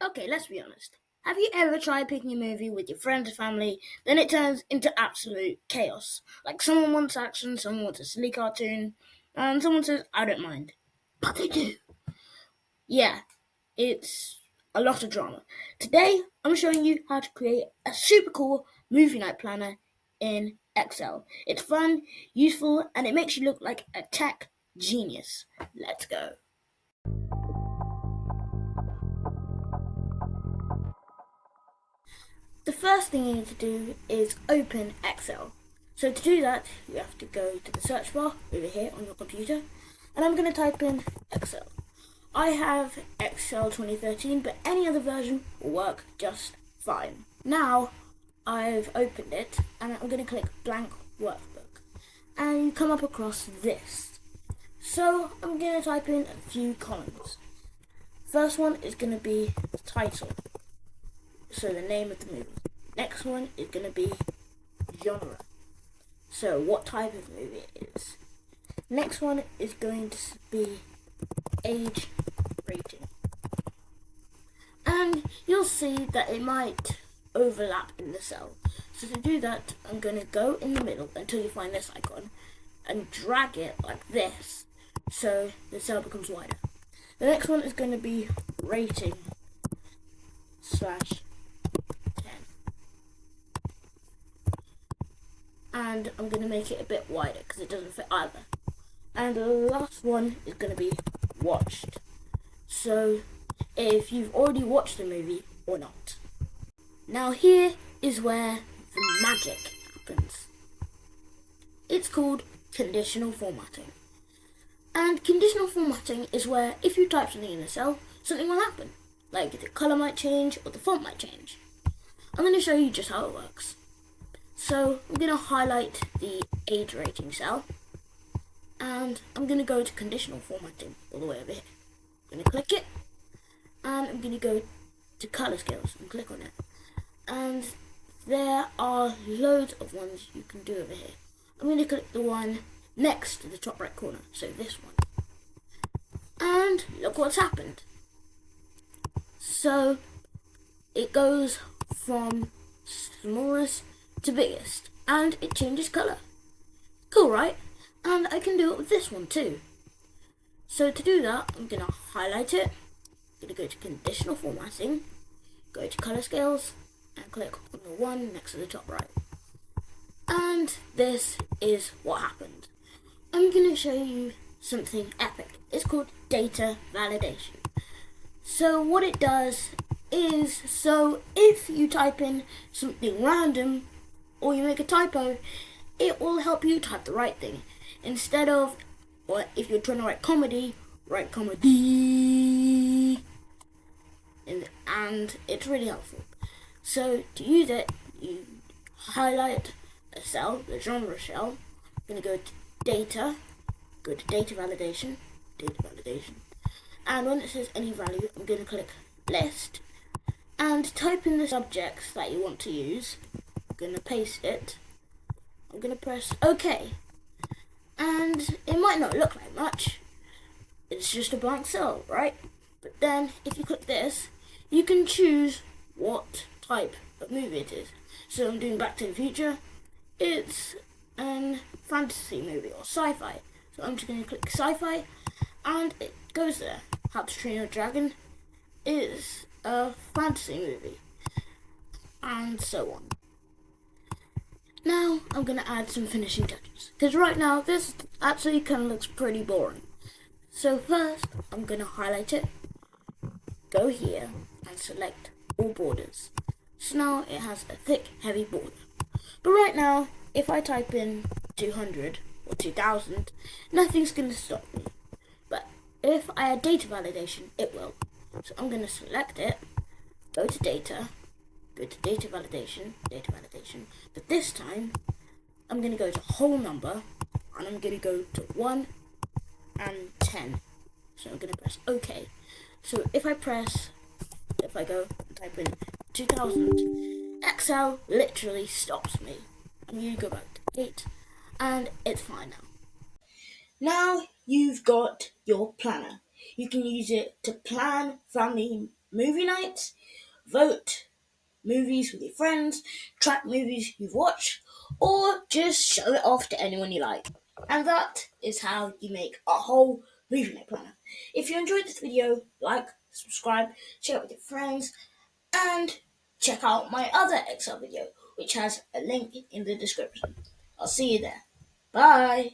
Okay, let's be honest. Have you ever tried picking a movie with your friends or family, then it turns into absolute chaos? Like someone wants action, someone wants a silly cartoon, and someone says, I don't mind. But they do. Yeah, it's a lot of drama. Today, I'm showing you how to create a super cool movie night planner in Excel. It's fun, useful, and it makes you look like a tech genius. Let's go. The first thing you need to do is open Excel. So to do that, you have to go to the search bar over here on your computer, and I'm going to type in Excel. I have Excel 2013, but any other version will work just fine. Now I've opened it, and I'm going to click blank workbook, and you come up across this. So I'm going to type in a few columns. First one is going to be the title, so the name of the movie. Next one is going to be genre, so what type of movie it is. Next one is going to be age rating, and you'll see that it might overlap in the cell. So to do that, I'm going to go in the middle until you find this icon and drag it like this so the cell becomes wider. The next one is going to be rating slash 10, and I'm going to make it a bit wider because it doesn't fit either. And the last one is going to be watched, so if you've already watched the movie or not. Now here is where the magic happens. It's called conditional formatting. And conditional formatting is where if you type something in a cell, something will happen. Like the colour might change or the font might change. I'm going to show you just how it works. So I'm going to highlight the age rating cell, and I'm going to go to conditional formatting all the way over here. I'm going to click it, and I'm going to go to colour scales and click on it. And there are loads of ones you can do over here. I'm going to click the one next to the top right corner, so this one. And look what's happened. So it goes from smallest to biggest, and it changes colour. Cool, right? And I can do it with this one too. So to do that, I'm going to highlight it, I'm going to go to conditional formatting, go to colour scales, and click on the one next to the top right. And this is what happened. I'm going to show you something epic. It's called data validation. So what it does is, so if you type in something random or you make a typo, it will help you type the right thing. Instead of, or if you're trying to write comedy. And it's really helpful. So to use it, you highlight a cell, the genre cell. I'm going to go to data, go to data validation, and when it says any value, I'm going to click list and type in the subjects that you want to use. I'm going to paste it. I'm going to press OK, and it might not look like much. It's just a blank cell, right? But then if you click this, you can choose what type of movie it is. So I'm doing Back to the Future. It's a fantasy movie or sci-fi. So I'm just going to click sci-fi, and it goes there. How to Train Your Dragon is a fantasy movie, and so on. Now I'm going to add some finishing touches, because right now this actually kind of looks pretty boring. So first I'm going to highlight it, go here and select all borders. So now it has a thick, heavy border. But right now, if I type in 200 or 2000, nothing's going to stop me. But if I add data validation, it will. So I'm going to select it, go to data, go to data validation, but this time I'm going to go to whole number, and I'm going to go to 1 and 10. So I'm going to press OK. So if I go and type in 2000, Excel literally stops me. I'm going to go back to 8, and it's fine now. Now you've got your planner. You can use it to plan family movie nights, vote movies with your friends, track movies you've watched, or just show it off to anyone you like. And that is how you make a whole movie night planner. If you enjoyed this video, like, subscribe, share it with your friends, and check out my other Excel video, which has a link in the description. I'll see you there. Bye!